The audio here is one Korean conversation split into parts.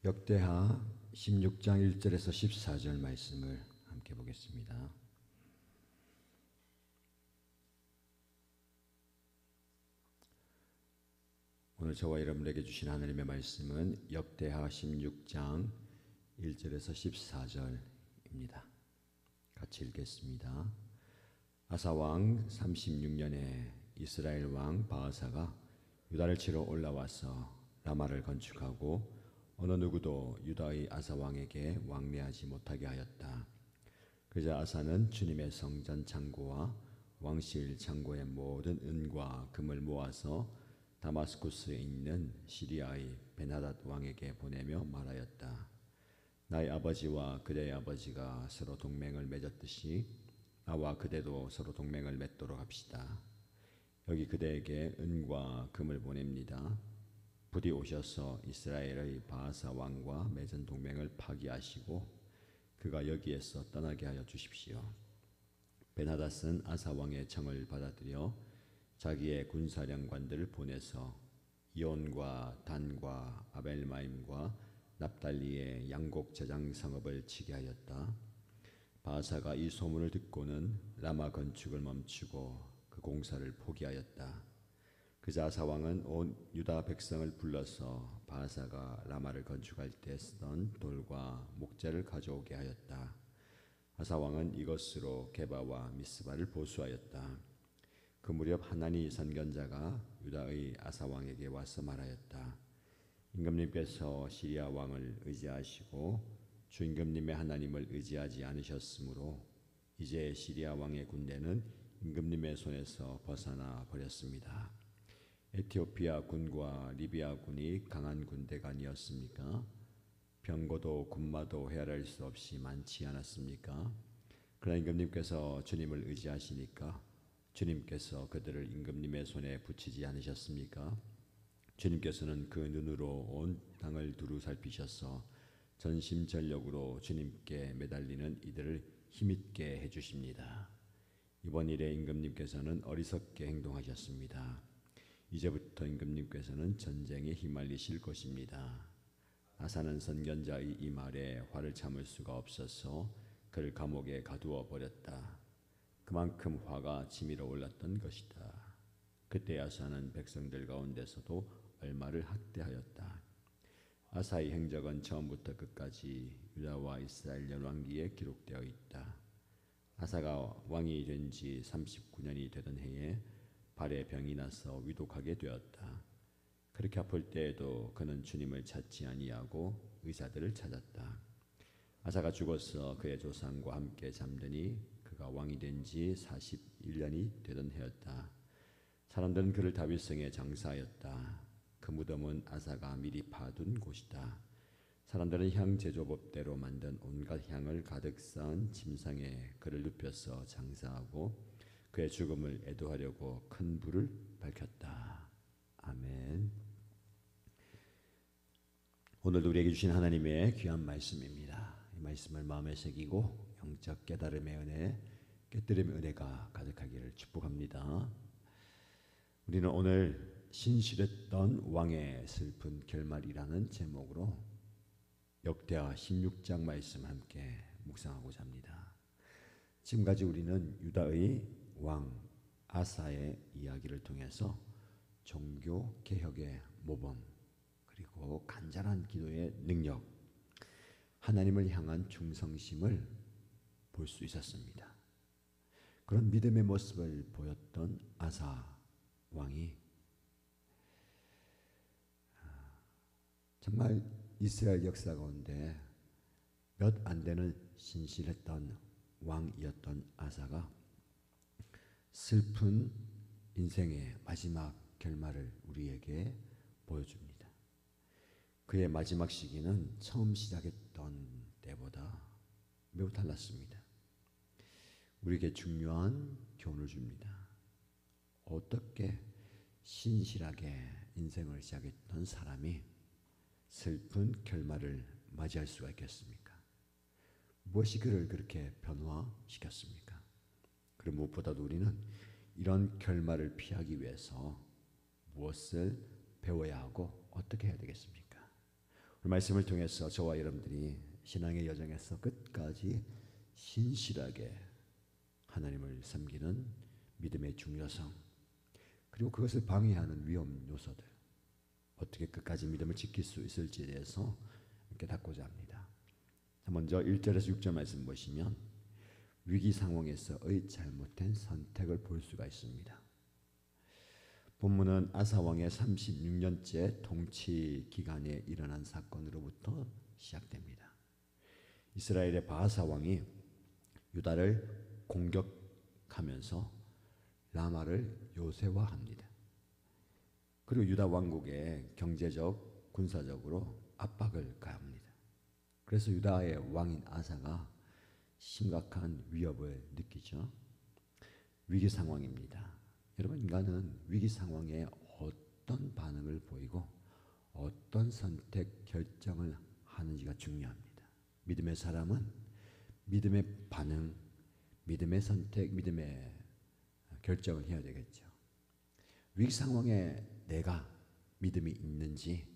역대하 16장 1절에서 14절 말씀을 함께 보겠습니다. 오늘 저와 여러분에게 주신 하나님의 말씀은 역대하 16장 1절에서 14절입니다. 같이 읽겠습니다. 아사왕 36년에 이스라엘 왕 바아사가 유다를 치러 올라와서 라마를 건축하고 어느 누구도 유다의 아사왕에게 왕래하지 못하게 하였다. 그러자 아사는 주님의 성전 창고와 왕실 창고의 모든 은과 금을 모아서 다마스쿠스에 있는 시리아의 베나닷 왕에게 보내며 말하였다. 나의 아버지와 그대의 아버지가 서로 동맹을 맺었듯이 나와 그대도 서로 동맹을 맺도록 합시다. 여기 그대에게 은과 금을 보냅니다. 부디 오셔서 이스라엘의 바아사 왕과 맺은 동맹을 파기하시고 그가 여기에서 떠나게 하여 주십시오. 베나닷은 아사 왕의 청을 받아들여 자기의 군사령관들을 보내서 이온과 단과 아벨마임과 납달리의 양곡 제장 성읍을 치게 하였다. 바아사가 이 소문을 듣고는 라마 건축을 멈추고 그 공사를 포기하였다. 그자 아사 왕은 온 유다 백성을 불러서 바아사가 라마를 건축할 때 쓰던 돌과 목재를 가져오게 하였다. 아사 왕은 이것으로 게바와 미스바를 보수하였다. 그 무렵 하나니 선견자가 유다의 아사 왕에게 와서 말하였다. 임금님께서 시리아 왕을 의지하시고 주 임금님의 하나님을 의지하지 않으셨으므로 이제 시리아 왕의 군대는 임금님의 손에서 벗어나 버렸습니다. 에티오피아 군과 리비아 군이 강한 군대가 아니었습니까? 병거도 군마도 헤아릴 수 없이 많지 않았습니까? 그러나 임금님께서 주님을 의지하시니까 주님께서 그들을 임금님의 손에 붙이지 않으셨습니까? 주님께서는 그 눈으로 온 땅을 두루 살피셔서 전심전력으로 주님께 매달리는 이들을 힘있게 해주십니다. 이번 일에 임금님께서는 어리석게 행동하셨습니다. 이제부터 임금님께서는 전쟁에 휘말리실 것입니다. 아사는 선견자의 이 말에 화를 참을 수가 없어서 그를 감옥에 가두어 버렸다. 그만큼 화가 치밀어 올랐던 것이다. 그때 아사는 백성들 가운데서도 얼마를 학대하였다. 아사의 행적은 처음부터 끝까지 유다와 이스라엘 열왕기에 기록되어 있다. 아사가 왕이 된 지 39년이 되던 해에 발에 병이 나서 위독하게 되었다. 그렇게 아플 때에도 그는 주님을 찾지 아니하고 의사들을 찾았다. 아사가 죽어서 그의 조상과 함께 잠드니 그가 왕이 된 지 41년이 되던 해였다. 사람들은 그를 다윗성에 장사하였다. 그 무덤은 아사가 미리 파둔 곳이다. 사람들은 향 제조법대로 만든 온갖 향을 가득 쌓은 침상에 그를 눕혀서 장사하고 그의 죽음을 애도하려고 큰 불을 밝혔다. 아멘. 오늘도 우리에게 주신 하나님의 귀한 말씀입니다. 이 말씀을 마음에 새기고 영적 깨달음의 은혜, 깨뜨림의 은혜가 가득하기를 축복합니다. 우리는 오늘 신실했던 왕의 슬픈 결말이라는 제목으로 역대하 16장 말씀 함께 묵상하고자 합니다. 지금까지 우리는 유다의 왕 아사의 이야기를 통해서 종교 개혁의 모범, 그리고 간절한 기도의 능력, 하나님을 향한 충성심을 볼 수 있었습니다. 그런 믿음의 모습을 보였던 아사 왕이 정말 이스라엘 역사 가운데 몇 안 되는 신실했던 왕이었던 아사가 슬픈 인생의 마지막 결말을 우리에게 보여줍니다. 그의 마지막 시기는 처음 시작했던 때보다 매우 달랐습니다. 우리에게 중요한 교훈을 줍니다. 어떻게 신실하게 인생을 시작했던 사람이 슬픈 결말을 맞이할 수가 있겠습니까? 무엇이 그를 그렇게 변화시켰습니까? 그리고 무엇보다도 우리는 이런 결말을 피하기 위해서 무엇을 배워야 하고 어떻게 해야 되겠습니까? 말씀을 통해서 저와 여러분들이 신앙의 여정에서 끝까지 신실하게 하나님을 섬기는 믿음의 중요성, 그리고 그것을 방해하는 위험 요소들, 어떻게 끝까지 믿음을 지킬 수 있을지에 대해서 깨닫고자 합니다. 먼저 1절에서 6절 말씀 보시면 위기 상황에서의 잘못된 선택을 볼 수가 있습니다. 본문은 아사 왕의 36년째 통치 기간에 일어난 사건으로부터 시작됩니다. 이스라엘의 바하사 왕이 유다를 공격하면서 라마를 요새화합니다. 그리고 유다 왕국에 경제적, 군사적으로 압박을 가합니다. 그래서 유다의 왕인 아사가 심각한 위협을 느끼죠. 위기 상황입니다. 여러분, 인간은 위기 상황에 어떤 반응을 보이고 어떤 선택, 결정을 하는지가 중요합니다. 믿음의 사람은 믿음의 반응, 믿음의 선택, 믿음의 결정을 해야 되겠죠. 위기 상황에 내가 믿음이 있는지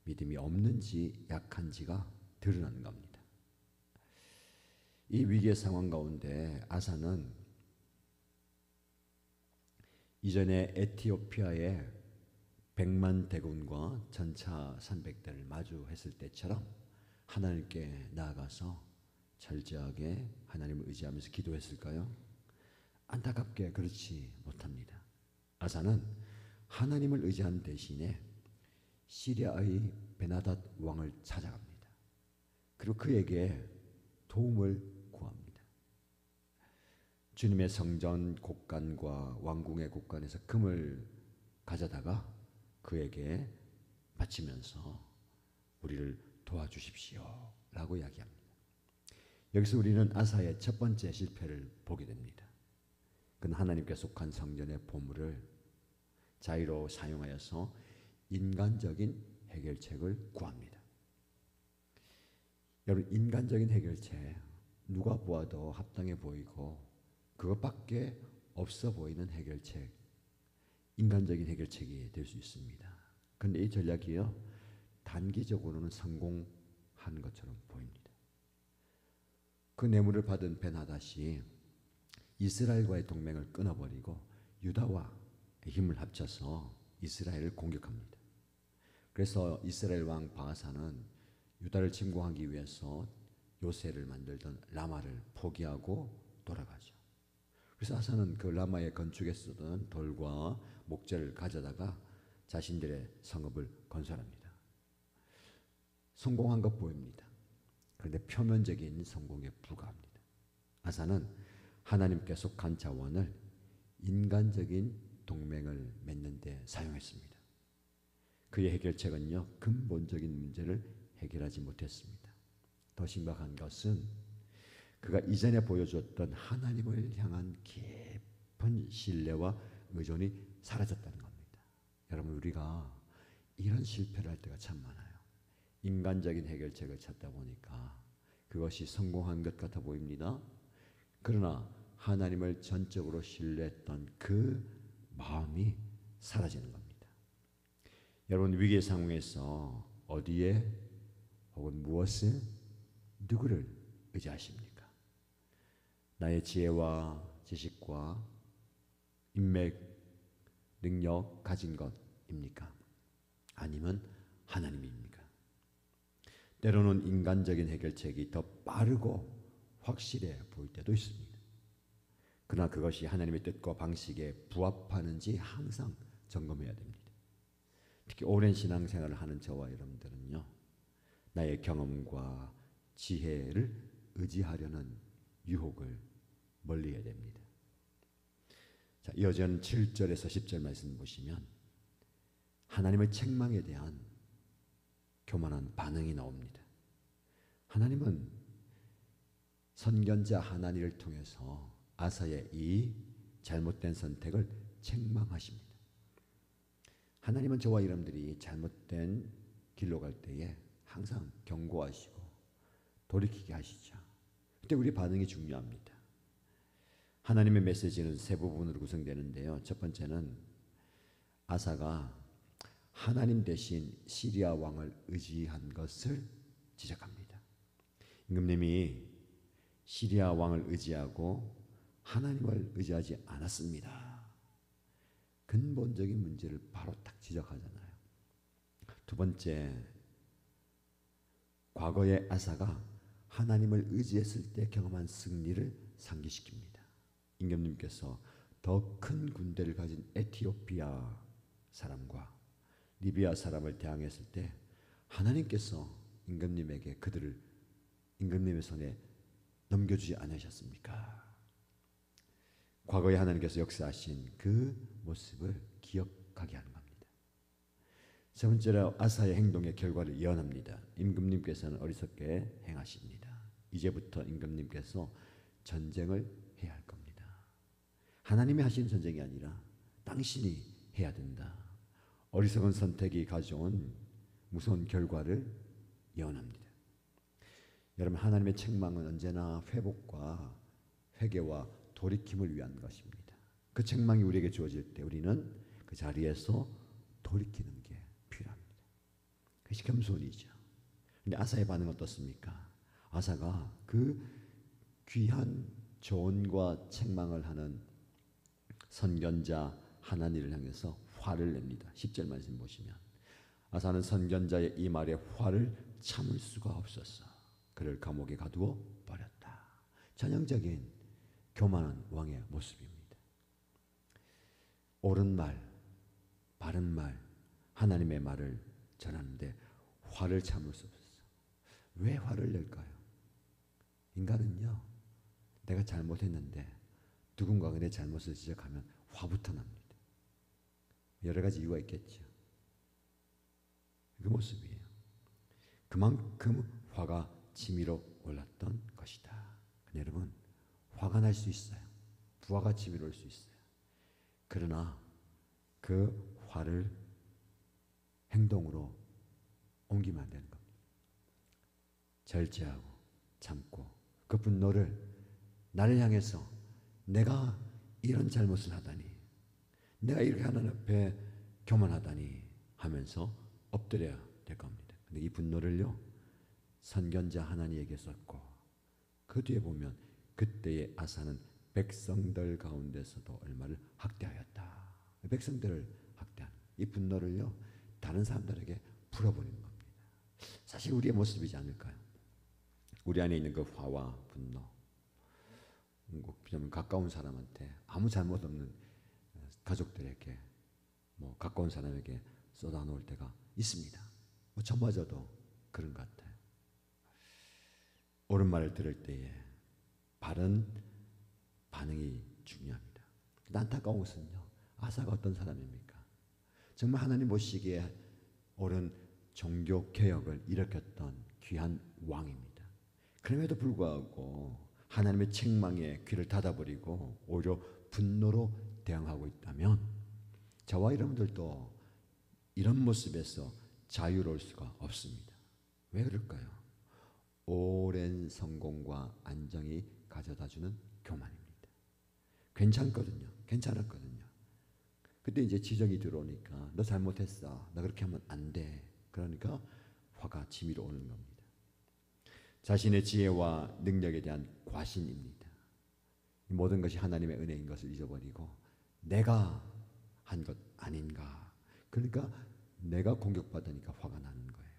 믿음이 없는지 약한지가 드러나는 겁니다. 이 위기의 상황 가운데 아사는 이전에 에티오피아의 100만 대군과 전차 300대를 마주했을 때처럼 하나님께 나아가서 철저하게 하나님을 의지하면서 기도했을까요? 안타깝게 그렇지 못합니다. 아사는 하나님을 의지한 대신에 시리아의 베나닷 왕을 찾아갑니다. 그리고 그에게 도움을 구합니다. 주님의 성전 곡간과 왕궁의 곡간에서 금을 가져다가 그에게 바치면서 우리를 도와주십시오 라고 이야기합니다. 여기서 우리는 아사의 첫 번째 실패를 보게 됩니다. 그는 하나님께 속한 성전의 보물을 자유로 사용하여서 인간적인 해결책을 구합니다. 여러분, 인간적인 해결책, 누가 보아도 합당해 보이고 그것밖에 없어 보이는 해결책, 인간적인 해결책이 될 수 있습니다. 그런데 이 전략이요, 단기적으로는 성공한 것처럼 보입니다. 그 뇌물을 받은 베나닷이 이스라엘과의 동맹을 끊어버리고 유다와 힘을 합쳐서 이스라엘을 공격합니다. 그래서 이스라엘 왕 바하사는 유다를 침공하기 위해서 요새를 만들던 라마를 포기하고 돌아가죠. 그래서 아사는 그 라마의 건축에 쓰던 돌과 목재를 가져다가 자신들의 성읍을 건설합니다. 성공한 것 보입니다. 그런데 표면적인 성공에 불과합니다. 아사는 하나님께 속한 자원을 인간적인 동맹을 맺는 데 사용했습니다. 그의 해결책은요, 근본적인 문제를 해결하지 못했습니다. 더 심각한 것은 그가 이전에 보여줬던 하나님을 향한 깊은 신뢰와 의존이 사라졌다는 겁니다. 여러분, 우리가 이런 실패를 할 때가 참 많아요. 인간적인 해결책을 찾다 보니까 그것이 성공한 것 같아 보입니다. 그러나 하나님을 전적으로 신뢰했던 그 마음이 사라지는 겁니다. 여러분, 위기의 상황에서 어디에 혹은 무엇을, 누구를 의지하십니까? 나의 지혜와 지식과 인맥, 능력 가진 것입니까? 아니면 하나님입니까? 때로는 인간적인 해결책이 더 빠르고 확실해 보일 때도 있습니다. 그러나 그것이 하나님의 뜻과 방식에 부합하는지 항상 점검해야 됩니다. 특히 오랜 신앙생활을 하는 저와 여러분들은요, 나의 경험과 지혜를 의지하려는 유혹을 멀리해야 됩니다. 자, 이어지는 7절에서 10절 말씀 보시면 하나님의 책망에 대한 교만한 반응이 나옵니다. 하나님은 선견자 하나니를 통해서 아사의 이 잘못된 선택을 책망하십니다. 하나님은 저와 여러분들이 잘못된 길로 갈 때에 항상 경고하시고 돌이키게 하시죠. 그때 우리 반응이 중요합니다. 하나님의 메시지는 세 부분으로 구성되는데요. 첫 번째는 아사가 하나님 대신 시리아 왕을 의지한 것을 지적합니다. 임금님이 시리아 왕을 의지하고 하나님을 의지하지 않았습니다. 근본적인 문제를 바로 딱 지적하잖아요. 두 번째, 과거의 아사가 하나님을 의지했을 때 경험한 승리를 상기시킵니다. 임금님께서 더 큰 군대를 가진 에티오피아 사람과 리비아 사람을 대항했을 때 하나님께서 임금님에게 그들을 임금님의 손에 넘겨주지 않으셨습니까? 과거에 하나님께서 역사하신 그 모습을 기억하게 하는 겁니다. 세 번째로 아사의 행동의 결과를 예언합니다. 임금님께서는 어리석게 행하십니다. 이제부터 임금님께서 전쟁을 해야 할 겁니다. 하나님이 하신 전쟁이 아니라 당신이 해야 된다. 어리석은 선택이 가져온 무서운 결과를 예언합니다. 여러분, 하나님의 책망은 언제나 회복과 회개와 돌이킴을 위한 것입니다. 그 책망이 우리에게 주어질 때 우리는 그 자리에서 돌이키는 게 필요합니다. 그것이 겸손이죠. 그런데 아사의 반응은 어떻습니까? 아사가 그 귀한 조언과 책망을 하는 선견자 하나니를 향해서 화를 냅니다. 10절 말씀 보시면 아사는 선견자의 이 말에 화를 참을 수가 없었어. 그를 감옥에 가두어 버렸다. 전형적인 교만한 왕의 모습입니다. 옳은 말, 바른 말, 하나님의 말을 전하는데 화를 참을 수 없었어. 왜 화를 낼까요? 인간은요, 내가 잘못했는데 누군가가 내 잘못을 지적하면 화부터 납니다. 여러 가지 이유가 있겠죠. 그 모습이에요. 그만큼 화가 치밀어 올랐던 것이다. 여러분, 화가 날 수 있어요. 부하가 치밀어 올 수 있어요. 그러나 그 화를 행동으로 옮기면 안 되는 겁니다. 절제하고 참고 그 분노를 나를 향해서 내가 이런 잘못을 하다니, 내가 이렇게 하나님 앞에 교만하다니 하면서 엎드려야 될 겁니다. 근데 이 분노를요, 선견자 하나니에게 썼고 그 뒤에 보면 그때의 아사는 백성들 가운데서도 얼마를 학대하였다. 백성들을 학대하는 이 분노를요, 다른 사람들에게 풀어버리는 겁니다. 사실 우리의 모습이지 않을까요? 우리 안에 있는 그 화와 분노, 가까운 사람한테 아무 잘못 없는 가족들에게, 가까운 사람에게 쏟아놓을 때가 있습니다. 저마저도 그런 것 같아요. 옳은 말을 들을 때에 바른 반응이 중요합니다. 안타까운 것은요, 아사가 어떤 사람입니까? 정말 하나님 보시기에 옳은 종교 개혁을 일으켰던 귀한 왕입니다. 그럼에도 불구하고 하나님의 책망에 귀를 닫아버리고 오히려 분노로 대응하고 있다면 저와 여러분들도 이런 모습에서 자유로울 수가 없습니다. 왜 그럴까요? 오랜 성공과 안정이 가져다주는 교만입니다. 괜찮거든요. 괜찮았거든요. 그때 이제 지적이 들어오니까 너 잘못했어. 너 그렇게 하면 안 돼. 그러니까 화가 치밀어 오는 겁니다. 자신의 지혜와 능력에 대한 과신입니다. 모든 것이 하나님의 은혜인 것을 잊어버리고 내가 한 것 아닌가. 그러니까 내가 공격받으니까 화가 나는 거예요.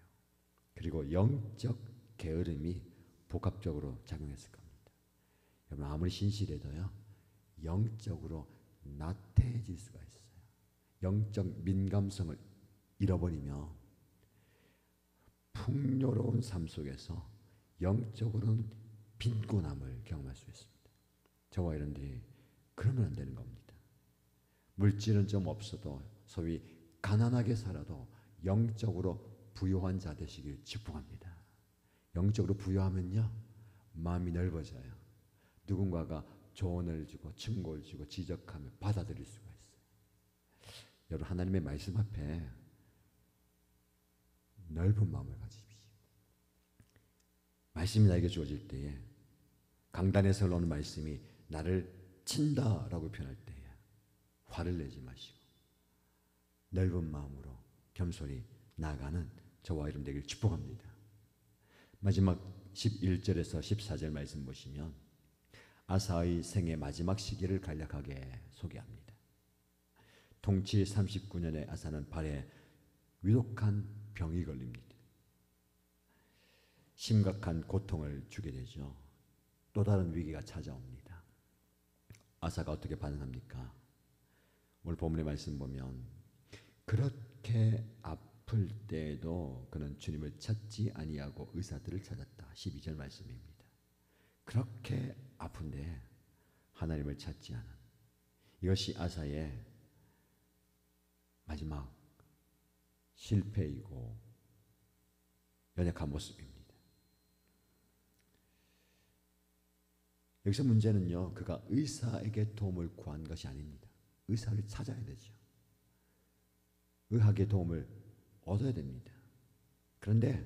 그리고 영적 게으름이 복합적으로 작용했을 겁니다. 여러분, 아무리 신실해도요, 영적으로 나태해질 수가 있어요. 영적 민감성을 잃어버리며 풍요로운 삶 속에서 영적으로는 빈곤함을 경험할 수 있습니다. 저와 여러분들이 그러면 안 되는 겁니다. 물질은 좀 없어도 소위 가난하게 살아도 영적으로 부유한 자 되시길 축복합니다. 영적으로 부유하면요, 마음이 넓어져요. 누군가가 조언을 주고 충고를 주고 지적하며 받아들일 수가 있어요. 여러분, 하나님의 말씀 앞에 넓은 마음을 가지십시오. 말씀이 나에게 주어질 때에 강단에서 나오는 말씀이 나를 친다라고 표현할 때에 화를 내지 마시고 넓은 마음으로 겸손히 나아가는 저와 여러분 되기를 축복합니다. 마지막 11절에서 14절 말씀 보시면 아사의 생의 마지막 시기를 간략하게 소개합니다. 통치 39년에 아사는 발에 위독한 병이 걸립니다. 심각한 고통을 주게 되죠. 또 다른 위기가 찾아옵니다. 아사가 어떻게 반응합니까? 오늘 본문의 말씀 보면 그렇게 아플 때에도 그는 주님을 찾지 아니하고 의사들을 찾았다. 12절 말씀입니다. 그렇게 아픈데 하나님을 찾지 않은, 이것이 아사의 마지막 실패이고 연약한 모습입니다. 여기서 문제는요, 그가 의사에게 도움을 구한 것이 아닙니다. 의사를 찾아야 되죠. 의학의 도움을 얻어야 됩니다. 그런데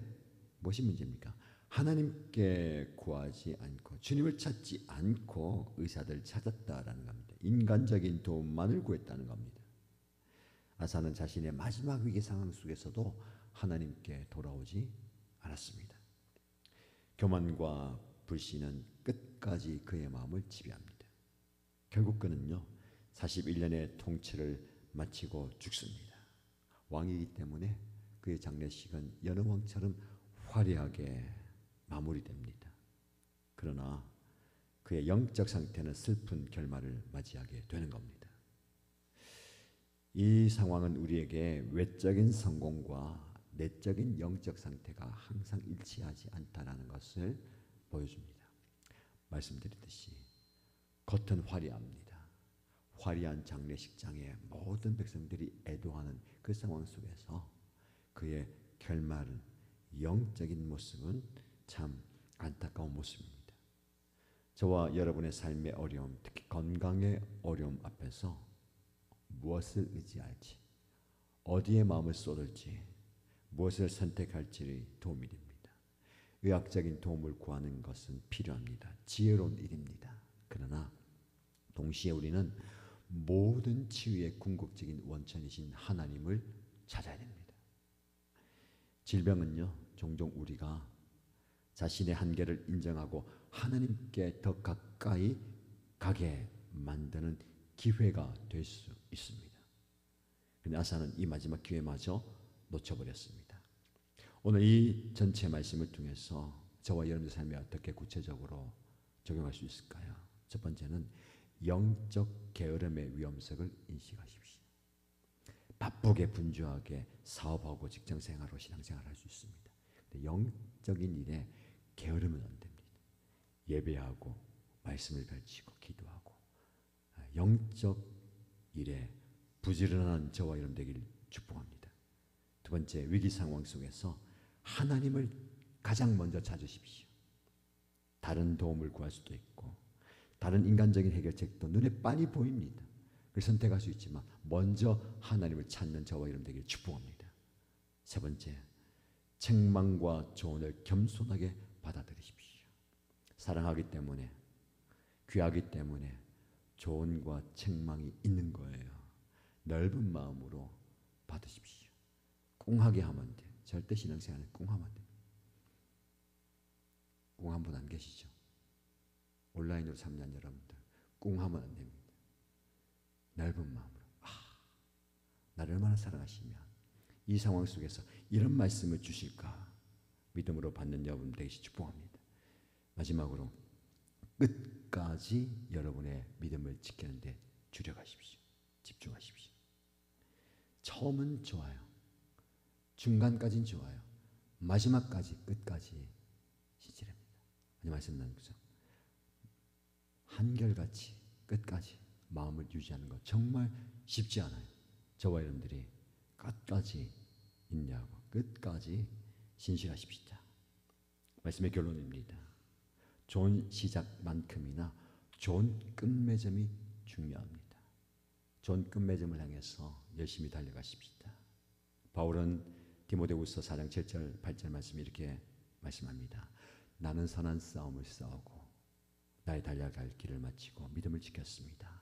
무엇이 문제입니까? 하나님께 구하지 않고 주님을 찾지 않고 의사들을 찾았다라는 겁니다. 인간적인 도움만을 구했다는 겁니다. 아사는 자신의 마지막 위기 상황 속에서도 하나님께 돌아오지 않았습니다. 교만과 불신은 끝까지 그의 마음을 지배합니다. 결국 그는요 41년의 통치를 마치고 죽습니다. 왕이기 때문에 그의 장례식은 여느 왕처럼 화려하게 마무리됩니다. 그러나 그의 영적 상태는 슬픈 결말을 맞이하게 되는 겁니다. 이 상황은 우리에게 외적인 성공과 내적인 영적 상태가 항상 일치하지 않다는 것을 보여줍니다. 말씀드렸듯이 겉은 화려합니다. 화려한 장례식장에 모든 백성들이 애도하는 그 상황 속에서 그의 결말은, 영적인 모습은 참 안타까운 모습입니다. 저와 여러분의 삶의 어려움, 특히 건강의 어려움 앞에서 무엇을 의지할지, 어디에 마음을 쏟을지, 무엇을 선택할지 도움이 됩니다. 의학적인 도움을 구하는 것은 필요합니다. 지혜로운 일입니다. 그러나 동시에 우리는 모든 치유의 궁극적인 원천이신 하나님을 찾아야 됩니다. 질병은요, 종종 우리가 자신의 한계를 인정하고 하나님께 더 가까이 가게 만드는 기회가 될 수 있습니다. 그런데 아사는 이 마지막 기회마저 놓쳐버렸습니다. 오늘 이 전체 말씀을 통해서 저와 여러분의 삶에 어떻게 구체적으로 적용할 수 있을까요? 첫 번째는 영적 게으름의 위험성을 인식하십시오. 바쁘게 분주하게 사업하고 직장생활하고 신앙생활을 할 수 있습니다. 근데 영적인 일에 게으르면 안 됩니다. 예배하고 말씀을 가르치고 기도하고 영적 일에 부지런한 저와 여러분 되기를 축복합니다. 두 번째, 위기 상황 속에서 하나님을 가장 먼저 찾으십시오. 다른 도움을 구할 수도 있고 다른 인간적인 해결책도 눈에 빤히 보입니다. 그걸 선택할 수 있지만 먼저 하나님을 찾는 저와 여러분 되기를 축복합니다. 세 번째, 책망과 조언을 겸손하게 받아들이십시오. 사랑하기 때문에, 귀하기 때문에 조언과 책망이 있는 거예요. 넓은 마음으로 받으십시오. 꿍하게 하면 돼. 절대 신앙생활은 꿍하면 안 됩니다. 꿍한 분 안 계시죠? 온라인으로 참여한 여러분들, 꿍하면 안 됩니다. 넓은 마음으로, 나를 얼마나 사랑하시면 이 상황 속에서 이런 말씀을 주실까 믿음으로 받는 여러분 되시 축복합니다. 마지막으로 끝까지 여러분의 믿음을 지키는 데 주력하십시오. 집중하십시오. 처음은 좋아요. 중간까지는 좋아요. 마지막까지, 끝까지 신실합니다. 아니 말씀 나누죠. 한결같이 끝까지 마음을 유지하는 것 정말 쉽지 않아요. 저와 여러분들이 끝까지 인내하고 끝까지 신실하십시다. 말씀의 결론입니다. 좋은 시작만큼이나 좋은 끝맺음이 중요합니다. 좋은 끝맺음을 향해서 열심히 달려가십시다. 바울은 디모데후서 4장 7절 8절 말씀 이렇게 말씀합니다. 나는 선한 싸움을 싸우고 나의 달려갈 길을 마치고 믿음을 지켰습니다.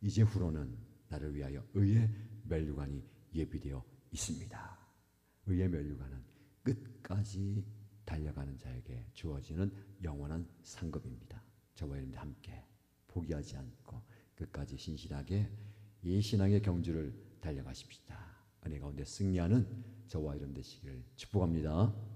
이제 후로는 나를 위하여 의의 면류관이 예비되어 있습니다. 의에 멸류관은 끝까지 달려가는 자에게 주어지는 영원한 상급입니다. 저와 여러분들 함께 포기하지 않고 끝까지 신실하게 이 신앙의 경주를 달려가십시다. 은혜 가운데 승리하는 저와 여러분 되시기를 축복합니다.